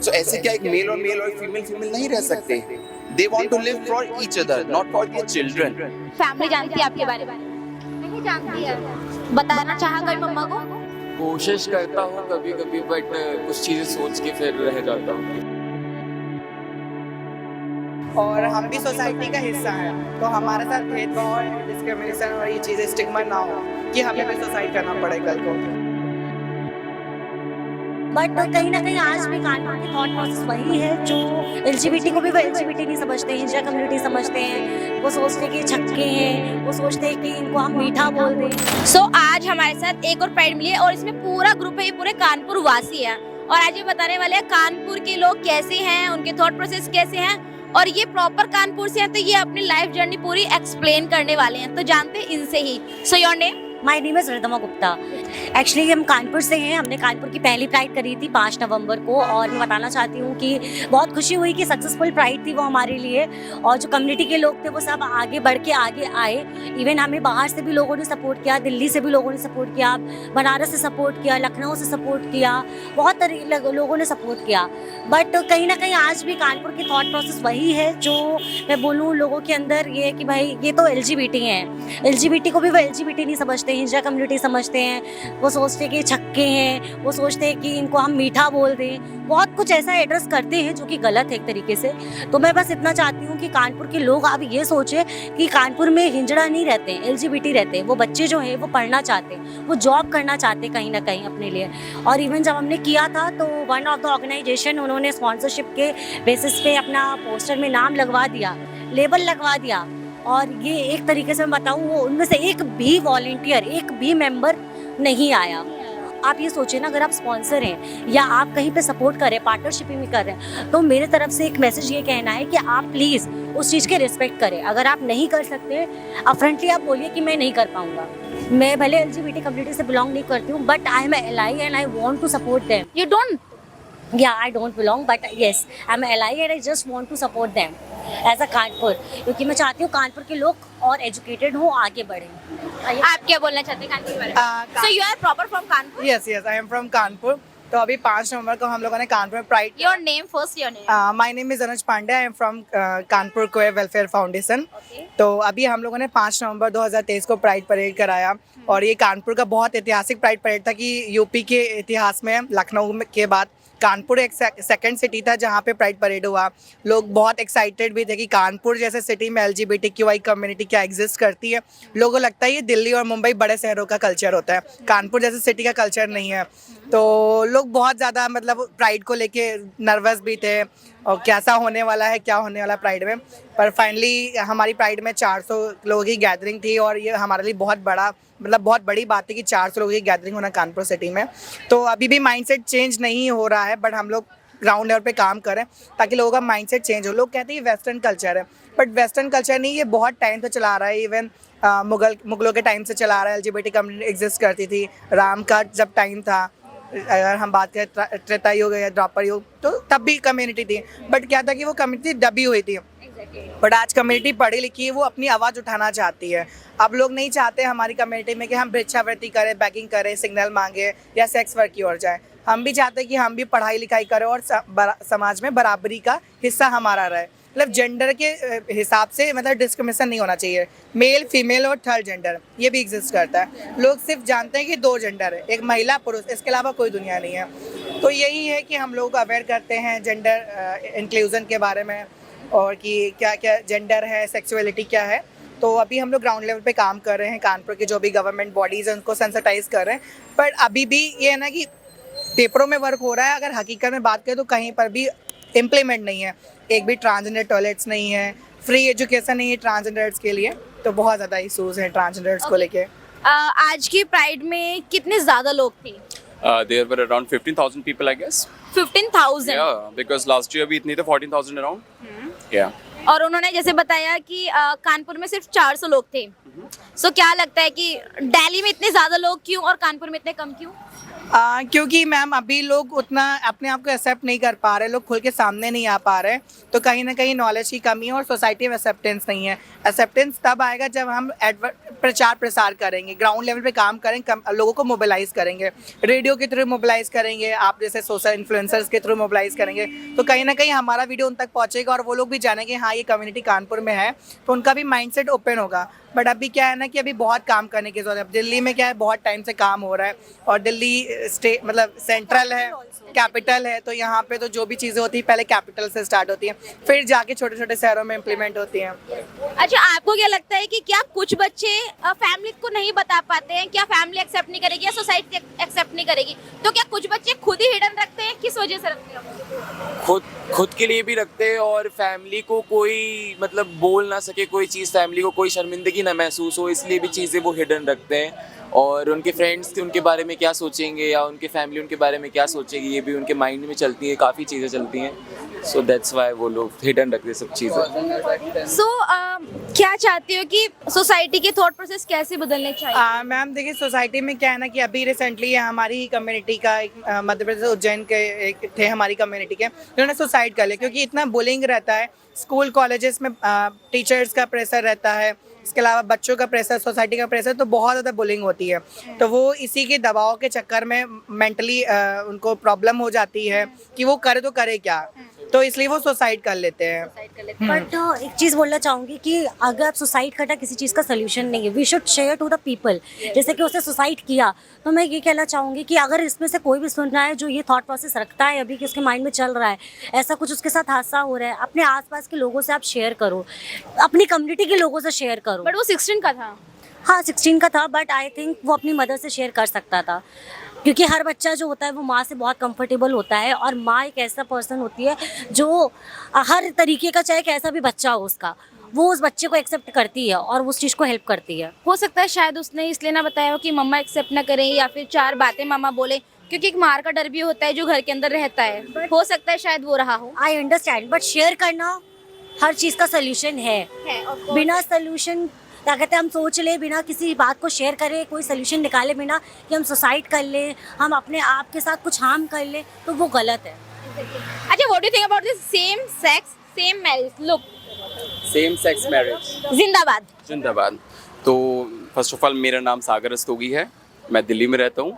सो ऐसे क्या एक मेल और फीमेल नहीं रह सकते? They want to live for each other, not for their children. Family जानती है आपके बारे में? नहीं जानती है। बताना चाहा कभी मम्मा को? कोशिश करता हूँ कभी कभी, बट कुछ चीज़ें सोच के फिर रह जाता हूँ। और हम भी सोसाइटी का हिस्सा हैं, तो हमारे साथ भेदभाव और डिस्क्रिमिनेशन और ये चीज़ें स्टिग्मा ना हो कि हमें भी सुसाइड करना पड़े कल को। बट कहीं ना कहीं आज भी कानपुर की थॉट प्रोसेस वही है जो एलजीबीटी को भी वो एलजीबीटी नहीं समझते हैं, हिजड़ा कम्युनिटी समझते हैं। वो सोचते हैं कि छक्के हैं, वो सोचते हैं कि इनको हम मीठा बोल दें। सो आज हमारे साथ एक और प्राइड मिली है और इसमें पूरा ग्रुप है, ये पूरे कानपुर वासी है और आज ये बताने वाले हैं कानपुर के लोग कैसे हैं, उनके थॉट प्रोसेस कैसे हैं और ये प्रॉपर कानपुर से हैं तो ये अपनी लाइफ जर्नी पूरी एक्सप्लेन करने वाले हैं, तो जानते हैं इनसे ही। So your name? My name is Ridma Gupta. Actually हम कानपुर से हैं। हमने कानपुर की पहली प्राइड करी थी 5 नवंबर को और मैं बताना चाहती हूँ कि बहुत खुशी हुई कि सक्सेसफुल प्राइड थी वो हमारे लिए और जो कम्युनिटी के लोग थे वो सब आगे बढ़ के आगे आए। इवन हमें बाहर से भी लोगों ने सपोर्ट किया, दिल्ली से भी लोगों ने सपोर्ट किया, बनारस से सपोर्ट किया, लखनऊ से सपोर्ट किया, बहुत लोगों ने सपोर्ट किया। बट कहीं ना कहीं आज भी कानपुर की थॉट प्रोसेस वही है जो मैं बोलूँ लोगों के अंदर ये कि भाई ये तो एलजीबीटी हैं, एलजीबीटी को भी वो एलजीबीटी नहीं समझते, हिजड़ा कम्युनिटी समझते हैं। वो सोचते हैं कि छक्के हैं, वो सोचते हैं कि इनको हम मीठा बोल दें, बहुत कुछ ऐसा एड्रेस करते हैं जो कि गलत है एक तरीके से। तो मैं बस इतना चाहती हूँ कि कानपुर के लोग अब ये सोचे कि कानपुर में हिजड़ा नहीं रहते हैं, एलजीबीटी रहते हैं। वो बच्चे जो हैं वो पढ़ना चाहते हैं, वो जॉब करना चाहते हैं कहीं ना कहीं अपने लिए। और इवन जब हमने किया था तो वन ऑफ द ऑर्गेनाइजेशन उन्होंने स्पॉन्सरशिप के बेसिस पे अपना पोस्टर में नाम लगवा दिया, लेबल लगवा दिया। और ये एक तरीके से मैं बताऊँ वो उनमें से एक भी वॉलंटियर, एक भी मेंबर नहीं आया। आप ये सोचिए ना, अगर आप स्पॉन्सर हैं या आप कहीं पे सपोर्ट कर रहे हैं, पार्टनरशिप में कर रहे हैं, तो मेरे तरफ से एक मैसेज ये कहना है कि आप प्लीज़ उस चीज़ के रिस्पेक्ट करें। अगर आप नहीं कर सकते अपफ्रंटली आप बोलिए कि मैं नहीं कर पाऊंगा। मैं भले एलजीबीटी कम्युनिटी से बिलोंग नहीं करती हूँ but I am ally and I want to support them. You don't? Yeah, I don't belong, but yes, I'm an ally and I just want to support them as a Kanpur, क्योंकि मैं चाहती हूँ कानपुर के लोग और एजुकेटेड हों, आगे बढ़ें। आप क्या बोलना चाहते हैं कानपुर के बारे में? So you are proper from Kanpur? Yes I am from Kanpur. तो अभी 5 नवंबर को हम लोगों ने कानपुर में pride. Your name first, your name. My name is Anuj Pandey, I am from Kanpur कोए वेलफेयर फाउंडेशन। तो अभी हम लोगों ने 5 नवंबर 2023 को प्राइड परेड कराया और ये कानपुर का बहुत ऐतिहासिक प्राइड परेड था कि यूपी के इतिहास में लखनऊ के बाद कानपुर एक सेकंड सिटी था जहाँ पे प्राइड परेड हुआ। लोग बहुत एक्साइटेड भी थे कि कानपुर जैसे सिटी में LGBTQI कम्युनिटी क्या एग्जिस्ट करती है। लोगों को लगता है ये दिल्ली और मुंबई बड़े शहरों का कल्चर होता है, कानपुर जैसे सिटी का कल्चर नहीं है। तो लोग बहुत ज़्यादा मतलब प्राइड को लेके नर्वस भी थे और कैसा होने वाला है, क्या होने वाला प्राइड में। पर फाइनली हमारी प्राइड में 400 लोगों की गैदरिंग थी और ये हमारे लिए बहुत बड़ा मतलब बहुत बड़ी बात है कि 400 लोगों की गैदरिंग होना कानपुर सिटी में। तो अभी भी माइंडसेट चेंज नहीं हो रहा है बट हम लोग ग्राउंड लेवल पे काम करें ताकि लोगों का माइंडसेट चेंज हो। लोग कहते हैं ये वेस्टर्न कल्चर है बट वेस्टर्न कल्चर नहीं, ये बहुत टाइम से चला रहा है। इवन मुगलों के टाइम से चला रहा है। LGBT कम्युनिटी एग्जिस्ट करती थी, राम का जब टाइम था, अगर हम बात करें त्रेता युग या द्वापर युग, तो तब भी कम्युनिटी थी। बट क्या था कि वो कम्युनिटी दबी हुई थी। बट आज कम्युनिटी पढ़ी लिखी है, वो अपनी आवाज़ उठाना चाहती है। अब लोग नहीं चाहते हमारी कम्युनिटी में कि हम भिक्षावृत्ति करें, बैगिंग करें, सिग्नल मांगे या सेक्स वर्क की ओर जाए। हम भी चाहते हैं कि हम भी पढ़ाई लिखाई करें और समाज में बराबरी का हिस्सा हमारा रहे। मतलब जेंडर के हिसाब से मतलब डिस्क्रिमिनेशन नहीं होना चाहिए। मेल, फीमेल और थर्ड जेंडर ये भी एग्जिस्ट करता है। लोग सिर्फ जानते हैं कि 2 जेंडर है, एक महिला पुरुष, इसके अलावा कोई दुनिया नहीं है। तो यही है कि हम लोगों को अवेयर करते हैं जेंडर इंक्लूजन के बारे में और कि क्या क्या जेंडर है, सेक्सुअलिटी क्या है। तो अभी हम लोग ग्राउंड लेवल पे काम कर रहे हैं, कानपुर की जो भी गवर्नमेंट बॉडीज़ हैं उनको सेंसिटाइज कर रहे हैं। पर अभी भी ये है ना कि पेपरों में वर्क हो रहा है, अगर हकीकत में बात करें तो कहीं पर भी इम्प्लीमेंट नहीं है। एक भी ट्रांसजेंडर टॉयलेट्स नहीं है, फ्री एजुकेशन नहीं है ट्रांसजेंडर्स के लिए। तो बहुत ज़्यादा इशूज़ हैं ट्रांसजेंडर्स को लेके। आज की प्राइड में कितने ज्यादा लोग थे? There were around 15,000 people, I guess. 15,000. Yeah, because last year we इतनी थे 14,000 around. Yeah. और उन्होंने जैसे बताया कि कानपुर में सिर्फ 400 लोग थे। सो क्या लगता है कि दिल्ली में इतने ज्यादा लोग क्यों और कानपुर में इतने कम क्यों? क्योंकि मैम अभी लोग उतना अपने आप को एक्सेप्ट नहीं कर पा रहे, लोग खुल के सामने नहीं आ पा रहे, तो कहीं ना कहीं नॉलेज की कमी है और सोसाइटी में एक्सेप्टेंस नहीं है। एक्सेप्टेंस तब आएगा जब हम प्रचार प्रसार करेंगे, ग्राउंड लेवल पे काम करें, लोगों को मोबिलाइज करेंगे, रेडियो के थ्रू मोबिलाइज करेंगे, आप जैसे सोशल इन्फ्लुएंसर्स के थ्रू मोबिलाइज करेंगे, तो कहीं ना कहीं हमारा वीडियो उन तक पहुंचेगा और वो लोग भी जानेंगे हाँ ये कम्युनिटी कानपुर में है, तो उनका भी माइंडसेट ओपन होगा। बट अभी क्या है ना कि अभी बहुत काम करने की जरूरत है। दिल्ली में क्या है, बहुत टाइम से काम हो रहा है और दिल्ली स्टेट मतलब सेंट्रल है, कैपिटल है, तो यहाँ पे तो जो भी चीज़ें होती है पहले कैपिटल से स्टार्ट होती हैं, फिर जाके छोटे छोटे शहरों में इम्प्लीमेंट होती हैं। अच्छा, आपको क्या लगता है कि क्या कुछ बच्चे फैमिली को नहीं बता पाते हैं? क्या फैमिली एक्सेप्ट नहीं करेगी या सोसाइटी एक्सेप्ट नहीं करेगी? तो क्या कुछ बच्चे खुद ही हिडन रखते हैं? किस वजह से रखते हैं? खुद के लिए भी रखते हैं और फैमिली को कोई मतलब बोल ना सके कोई चीज़, फैमिली को कोई शर्मिंदगी ना महसूस हो, इसलिए भी चीज़ें वो हिडन रखते हैं। और उनके फ्रेंड्स उनके बारे में क्या सोचेंगे या उनके फैमिली उनके बारे में क्या सोचेगी, ये भी उनके माइंड में चलती है, काफ़ी चीज़ें चलती हैं। सो दैट्स वाई वो लोग हिडन रखते हैं सब चीज़ें। सो क्या चाहते हो कि सोसाइटी के थॉट प्रोसेस कैसे बदलने चाहिए? मैम देखिए, सोसाइटी में क्या है ना कि अभी रिसेंटली हमारी ही कम्युनिटी का एक मध्य प्रदेश उज्जैन के एक थे हमारी कम्युनिटी के, उन्होंने सुसाइड कर लिया क्योंकि इतना बुलिंग रहता है, स्कूल कॉलेजेस में टीचर्स का प्रेशर रहता है, इसके अलावा बच्चों का प्रेशर, सोसाइटी का प्रेशर, तो बहुत ज़्यादा बुलिंग होती है। तो वो इसी के दबाव के चक्कर में मेंटली उनको प्रॉब्लम हो जाती है कि वो करे तो करे क्या, तो इसलिए वो सुसाइड कर लेते हैं। बट एक चीज़ बोलना चाहूँगी कि अगर आप सुसाइड करना किसी चीज़ का सोल्यूशन नहीं है, we should share to the people. जैसे कि उसने सुसाइड किया, तो मैं ये कहना चाहूँगी कि अगर इसमें से कोई भी सुन रहा है जो ये थॉट प्रोसेस रखता है अभी कि उसके माइंड में चल रहा है, ऐसा कुछ उसके साथ हादसा हो रहा है, अपने आसपास के लोगों से आप शेयर करो, अपनी कम्युनिटी के लोगों से शेयर करो। बट वो 16 का था। हाँ 16 का था, बट आई थिंक वो अपनी मदर से शेयर कर सकता था, क्योंकि हर बच्चा जो होता है वो माँ से बहुत कंफर्टेबल होता है, और माँ एक ऐसा पर्सन होती है जो हर तरीके का, चाहे कैसा भी बच्चा हो उसका, वो उस बच्चे को एक्सेप्ट करती है और उस चीज़ को हेल्प करती है। हो सकता है शायद उसने इसलिए ना बताया हो कि मम्मा एक्सेप्ट ना करें या फिर 4 बातें मामा बोले, क्योंकि एक मार का डर भी होता है जो घर के अंदर रहता है। हो सकता है शायद वो रहा हो। आई अंडरस्टैंड, बट शेयर करना हर चीज़ का सोल्यूशन है। बिना सोल्यूशन क्या कहते हैं, हम सोच ले बिना किसी बात को शेयर करें, कोई सोल्यूशन निकाले बिना कि हम सुसाइड कर लें, हम अपने आप के साथ कुछ हार्म कर लें, तो वो गलत है। अच्छा, what do you think about this same sex same marriage look? Same sex marriage जिंदाबाद। जिंदाबाद। तो फर्स्ट ऑफ ऑल मेरा नाम सागर रस्तोगी है, मैं दिल्ली में रहता हूँ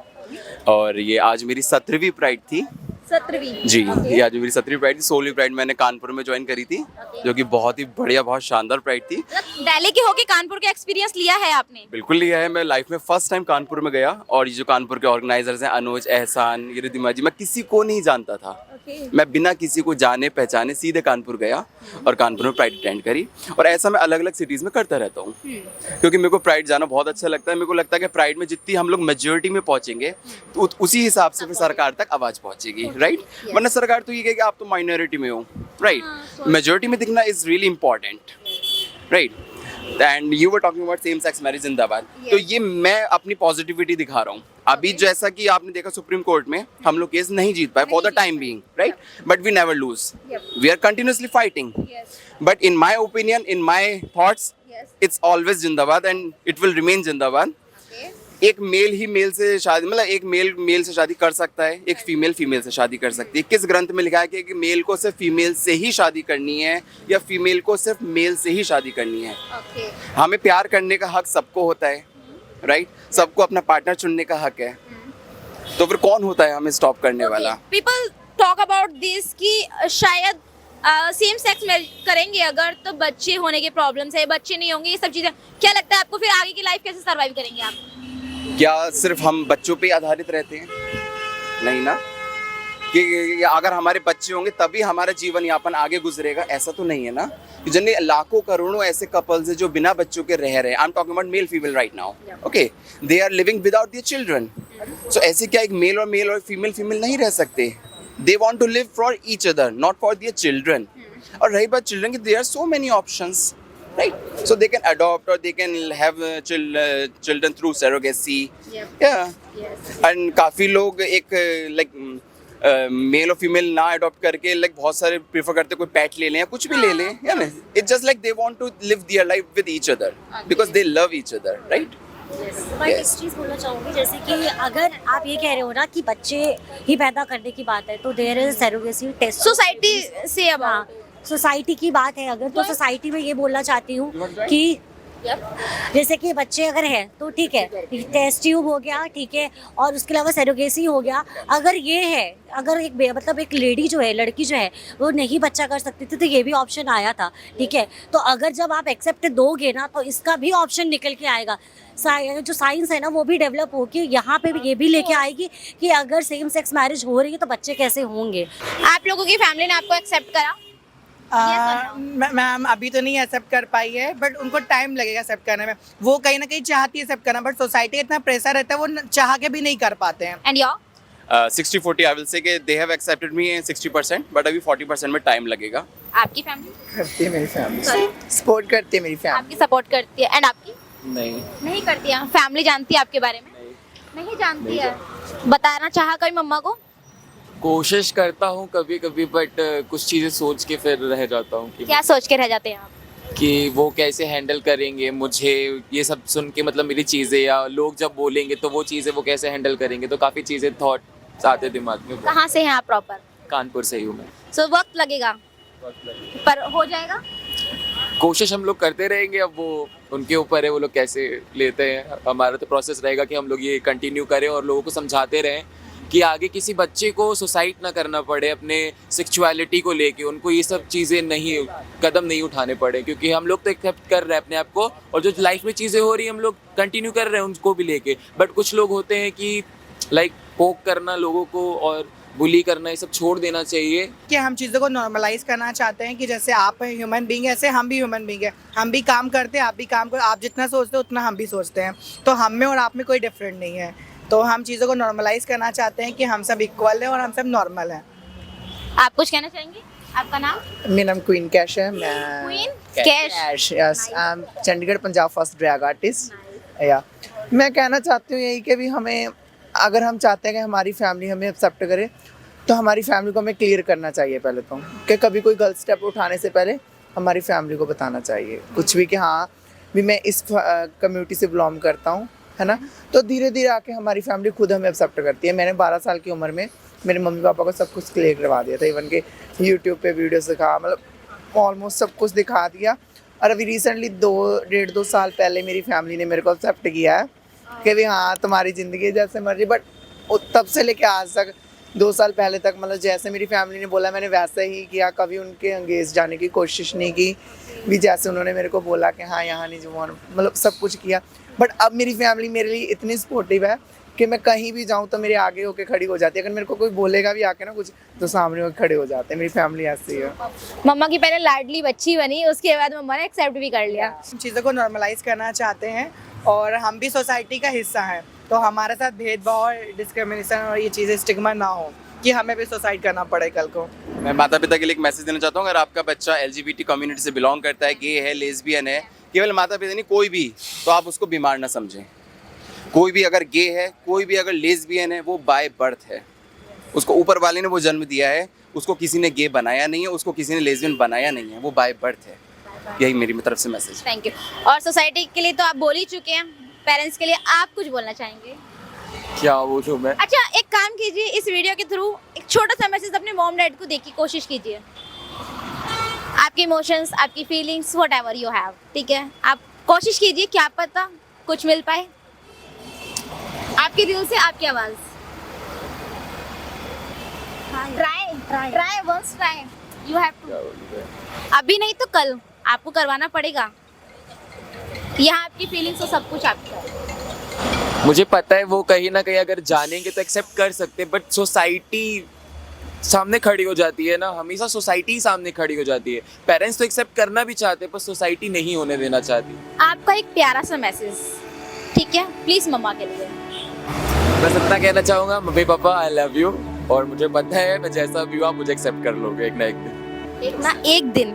और ये आज मेरी 17वीं प्राइड थी। 17वीं जी, ये आज मेरी 17वीं प्राइड थी। 16वीं प्राइड मैंने कानपुर में ज्वाइन करी थी, जो कि बहुत ही बढ़िया, बहुत शानदार प्राइड थी। मतलब दिल्ली के होके कानपुर का एक्सपीरियंस लिया है आपने? बिल्कुल लिया है, मैं लाइफ में फर्स्ट टाइम कानपुर में गया और ये जो कानपुर के ऑर्गेनाइजर्स हैं, अनुज, एहसान, ये रिद्धिमा जी, मैं किसी को नहीं जानता था। मैं बिना किसी को जाने पहचाने सीधे कानपुर गया और कानपुर में प्राइड अटेंड करी, और ऐसा मैं अलग अलग सिटीज़ में करता रहता हूँ क्योंकि मेरे को प्राइड जाना बहुत अच्छा लगता है। मेरे को लगता है कि प्राइड में जितनी हम लोग मेजोरिटी में पहुँचेंगे तो उसी हिसाब से फिर सरकार तक आवाज़ पहुँचेगी, राइट? वरना सरकार तो ये कहे कि आप तो माइनॉरिटी में हो, राइट? मेजोरिटी में दिखना is really important, right? And you were talking about same sex marriage जिंदाबाद। तो ये मैं अपनी पॉजिटिविटी दिखा रहा हूँ। अभी जैसा कि आपने देखा सुप्रीम कोर्ट में हम लोग केस नहीं जीत पाए for the time being, right? But we never lose, we are continuously fighting. But in my opinion, in my thoughts, it's always जिंदाबाद एंड इट विल रिमेन जिंदाबाद। एक मेल ही मेल से शादी, मतलब एक मेल मेल से शादी कर सकता है, एक फीमेल फीमेल से शादी कर सकती है। किस ग्रंथ में लिखा है कि मेल को सिर्फ फीमेल से ही शादी करनी है या फीमेल को सिर्फ मेल से ही शादी करनी है? हमें प्यार करने का हक सबको होता है, राइट? सबको अपना पार्टनर चुनने का हक है, तो फिर कौन होता है हमें स्टॉप करने वाला? पीपल टॉक अबाउट दिस कि शायद सेम सेक्स मैरिज करेंगे अगर तो बच्चे होने के प्रॉब्लम्स है, बच्चे नहीं होंगे, ये सब चीजें। क्या लगता है आपको फिर आगे की लाइफ कैसे सरवाइव करेंगे आप? क्या सिर्फ हम बच्चों पे आधारित रहते हैं? नहीं ना, कि अगर हमारे बच्चे होंगे तभी हमारा जीवन यापन आगे गुजरेगा, ऐसा तो नहीं है ना। जिन्हें लाखों करोड़ों ऐसे कपल्स हैं जो बिना बच्चों के रह रहे हैं। I am talking about male female right now, okay? They are living without their children. So ऐसे क्या एक मेल और फीमेल फीमेल नहीं रह सकते? They want to live for each other, not for their children. और रही बात चिल्ड्रन की, there are so many options, right? So they can adopt or they can have children through surrogacy. Yeah. And काफी लोग एक like mail और female ना adopt करके लाइक बहुत सारे प्रीफर करते कोई पेट ले लें या कुछ भी ले लें, या ना, it's just like they want to live their life with each other because they love each other, right? मैं एक चीज़ बोलना चाहूँगी, जैसे कि अगर आप ये कह रहे हो ना कि बच्चे ही पैदा करने की बात है, तो there is surrogacy test society से अब हाँ, सोसाइटी की बात है अगर, तो सोसाइटी में ये बोलना चाहती हूँ कि जैसे कि बच्चे अगर हैं तो ठीक है, टेस्ट ट्यूब हो गया, ठीक है, और उसके अलावा सेरोगेसी हो गया। अगर ये है, अगर एक मतलब एक लेडी जो है, लड़की जो है, वो नहीं बच्चा कर सकती थी, तो ये भी ऑप्शन आया था, ठीक है। तो अगर जब आप एक्सेप्ट दोगे ना, तो इसका भी ऑप्शन निकल के आएगा। जो साइंस है ना, वो भी डेवलप होके यहाँ पे भी ये भी लेके आएगी कि अगर सेम सेक्स मैरिज हो रही है तो बच्चे कैसे होंगे। आप लोगों की फैमिली ने आपको एक्सेप्ट करा? मैम अभी तो नहीं एक्सेप्ट कर पाई है, बट उनको टाइम लगेगा एक्सेप्ट करने में। वो कहीं ना कहीं चाहती है एक्सेप्ट करना, बट सोसाइटी इतना प्रेशर रहता है, वो चाह के भी नहीं कर पाते हैं। And your? 60-40 I will say कि they have accepted me 60%, but अभी 40% में टाइम लगेगा। आपकी फैमिली करती है मेरी फैमिली, सपोर्ट करती है मेरी फैमिली। आपकी सपोर्ट करती है, एंड आपकी नहीं। नहीं करती है? फैमिली जानती है आपके बारे में? नहीं जानती है। बताना चाहा कभी मम्मा को? कोशिश करता हूँ कभी कभी, बट कुछ चीज़ें सोच के फिर रह जाता हूँ कि क्या सोच के रह जाते हैं आप? कि वो कैसे हैंडल करेंगे मुझे, ये सब सुन के, मतलब मेरी चीज़ें, या लोग जब बोलेंगे तो वो चीज़ें वो कैसे हैंडल करेंगे, तो काफ़ी चीज़ें थॉट आते दिमाग में। कहाँ से हैं आप प्रॉपर? कानपुर से ही हूँ मैं। सो वक्त लगेगा पर हो जाएगा? कोशिश हम लोग करते रहेंगे, अब वो उनके ऊपर है, वो लोग कैसे लेते हैं। हमारा तो प्रोसेस रहेगा कि हम लोग ये कंटिन्यू करें और लोगों को समझाते रहें कि आगे किसी बच्चे को सुसाइड ना करना पड़े अपने सेक्सुअलिटी को लेके, उनको ये सब चीज़ें नहीं, कदम नहीं उठाने पड़े, क्योंकि हम लोग तो एक्सेप्ट कर रहे हैं अपने आप को, और जो लाइफ में चीज़ें हो रही हैं हम लोग कंटिन्यू कर रहे हैं उनको भी लेके। बट कुछ लोग होते हैं कि लाइक पोक करना लोगों को और बुली करना, ये सब छोड़ देना चाहिए। कि हम चीज़ों को नॉर्मलाइज करना चाहते हैं कि जैसे आप ह्यूमन बीइंग है, ऐसे हम भी ह्यूमन बीइंग है, हम भी काम करते हैं, आप भी काम करो, आप जितना सोचते हो उतना हम भी सोचते हैं, तो हम में और आप में कोई डिफरेंट नहीं है। तो हम चीज़ों को नॉर्मलाइज करना चाहते हैं कि हम सब इक्वल है और हम सब नॉर्मल हैं। आप कुछ कहना चाहेंगे? आपका नाम? मेरा नाम क्वीन कैश है। मैं queen cash. Yes, I am Chandigarh Punjab first drag artist. या मैं कहना चाहती हूँ यही कि भी हमें, अगर हम चाहते हैं कि हमारी फैमिली हमें एक्सेप्ट करे, तो हमारी फैमिली को हमें क्लियर करना चाहिए पहले तो, कि कभी कोई गलत स्टेप उठाने से पहले हमारी फैमिली को बताना चाहिए कुछ भी, कि हाँ भी मैं इस कम्युनिटी से बिलोंग करता हूँ, है ना। तो धीरे धीरे आके हमारी फैमिली खुद हमें एक्सेप्ट करती है। मैंने 12 साल की उम्र में मेरे मम्मी पापा को सब कुछ क्लियर करवा दिया था, इवन के यूट्यूब पे वीडियोस दिखा, मतलब ऑलमोस्ट सब कुछ दिखा दिया। और अभी रिसेंटली 1.5-2 साल पहले मेरी फैमिली ने मेरे को एक्सेप्ट किया है कि भी हाँ तुम्हारी ज़िंदगी जैसे मर्जी। बट तब से लेके आज तक 2 साल पहले तक, मतलब जैसे मेरी फैमिली ने बोला मैंने वैसे ही किया, कभी उनके अंगेज जाने की कोशिश नहीं की, भी जैसे उन्होंने मेरे को बोला कि हाँ यहाँ नहीं जो, मतलब सब कुछ किया। बट अब मेरी फैमिली मेरे लिए इतनी सपोर्टिव है कि मैं कहीं भी जाऊँ तो मेरे आगे होके खड़ी हो जाती है। अगर मेरे को कोई बोलेगा भी आके ना कुछ, तो सामने होकर खड़े हो जाते हैं। मेरी फैमिली ऐसी है। मम्मा की पहले लाडली बच्ची बनी, उसके बाद मम्मा ने एक्सेप्ट भी कर लिया। हम चीज़ों को नॉर्मलाइज करना चाहते हैं और हम भी सोसाइटी का हिस्सा हैं, तो हमारे साथ भेदभाव, डिस्क्रिमिनेशन और ये चीज़ें, स्टिग्मा ना हो कि हमें भी सुसाइड करना पड़े कल को। मैं माता पिता के लिए एक मैसेज देना चाहता हूँ, अगर आपका बच्चा LGBT कम्युनिटी से बिलोंग करता है, गे है, लेस्बियन है, केवल माता पिता नहीं कोई भी, तो आप उसको बीमार ना समझें। कोई भी अगर गे है, कोई भी अगर लेस्बियन है, वो बाय बर्थ है, उसको ऊपर वाले ने वो जन्म दिया है, उसको किसी ने गे बनाया नहीं है, उसको किसी ने लेस्बियन बनाया नहीं है, वो बाय बर्थ है। यही मेरी तरफ से मैसेज। Thank you. और सोसाइटी के लिए तो आप बोल ही चुके हैं, पेरेंट्स के लिए आप कुछ बोलना चाहेंगे? क्या बोलूं मैं? अच्छा एक काम कीजिए, इस वीडियो के थ्रू एक छोटा सा मैसेज अपने मॉम डैड को देने की कोशिश कीजिए। आपके इमोशंस, आपकी फीलिंग्स, व्हाटएवर यू हैव, ठीक है, आप कोशिश कीजिए, क्या पता कुछ मिल पाए आपके दिल से, आपकी आवाज। Try once, try, you have to. अभी नहीं तो कल आपको करवाना पड़ेगा। यहाँ आपकी फीलिंग्स और सब कुछ आपका है। मुझे पता है वो कहीं ना कहीं अगर जानेंगे तो एक्सेप्ट कर सकते, बट सोसाइटी सामने खड़ी हो जाती है ना, हमेशा सोसाइटी सामने खड़ी हो जाती है। पेरेंट्स तो एक्सेप्ट करना भी चाहते हैं, पर सोसाइटी नहीं होने देना चाहती। आपका एक प्यारा सा मैसेज, ठीक है, प्लीज मम्मा के लिए। बस इतना कहना चाहूँगा, mummy papa I love you, और मुझे पता है मैं जैसा भी हूँ आप मुझे एक्सेप्ट कर लोगे एक ना एक दिन। एक ना एक दिन।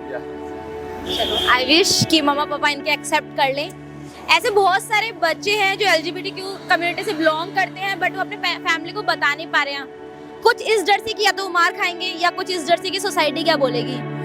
चलो, आई विश कि मम्मा पापा इनके एक्सेप्ट कर लें। ऐसे बहुत सारे बच्चे हैं जो LGBTQ कम्युनिटी से बिलोंग करते हैं, बट वो अपने फैमिली को बता नहीं पा रहे हैं। कुछ इस डर से कि या तो वो मार खाएंगे या कुछ इस डर से कि सोसाइटी क्या बोलेगी।